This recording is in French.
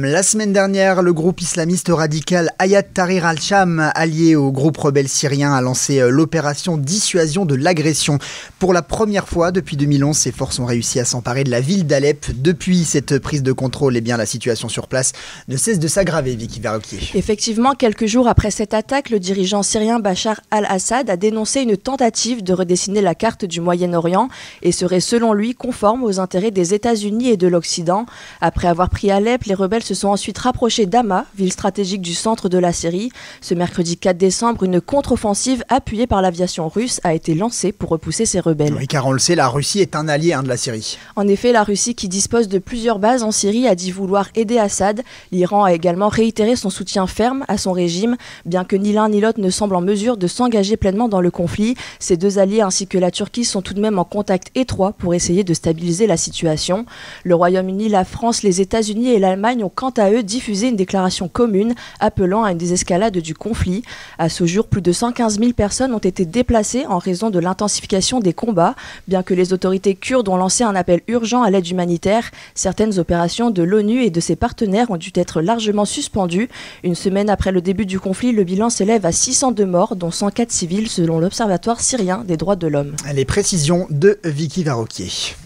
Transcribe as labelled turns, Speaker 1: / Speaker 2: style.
Speaker 1: La semaine dernière, le groupe islamiste radical Hayat Tahrir al-Sham, allié au groupe rebelle syrien, a lancé l'opération dissuasion de l'agression. Pour la première fois depuis 2011, ses forces ont réussi à s'emparer de la ville d'Alep. Depuis cette prise de contrôle, la situation sur place ne cesse de s'aggraver, Vicky Verroquier.
Speaker 2: Effectivement, quelques jours après cette attaque, le dirigeant syrien Bachar al-Assad a dénoncé une tentative de redessiner la carte du Moyen-Orient et serait selon lui conforme aux intérêts des États-Unis et de l'Occident. Après avoir pris Alep, les rebelles se sont ensuite rapprochés d'Hama, ville stratégique du centre de la Syrie. Ce mercredi 4 décembre, une contre-offensive appuyée par l'aviation russe a été lancée pour repousser ces rebelles.
Speaker 1: Oui, car on le sait, la Russie est un allié de la Syrie.
Speaker 2: En effet, la Russie, qui dispose de plusieurs bases en Syrie, a dit vouloir aider Assad. L'Iran a également réitéré son soutien ferme à son régime, bien que ni l'un ni l'autre ne semblent en mesure de s'engager pleinement dans le conflit. Ces deux alliés ainsi que la Turquie sont tout de même en contact étroit pour essayer de stabiliser la situation. Le Royaume-Uni, la France, les États-Unis et l'Allemagne ont quant à eux diffusé une déclaration commune appelant à une désescalade du conflit. À ce jour, plus de 115 000 personnes ont été déplacées en raison de l'intensification des combats. Bien que les autorités kurdes ont lancé un appel urgent à l'aide humanitaire, certaines opérations de l'ONU et de ses partenaires ont dû être largement suspendues. Une semaine après le début du conflit, le bilan s'élève à 602 morts, dont 104 civils selon l'Observatoire syrien des droits de l'homme.
Speaker 1: Les précisions de Vicky Verroquier.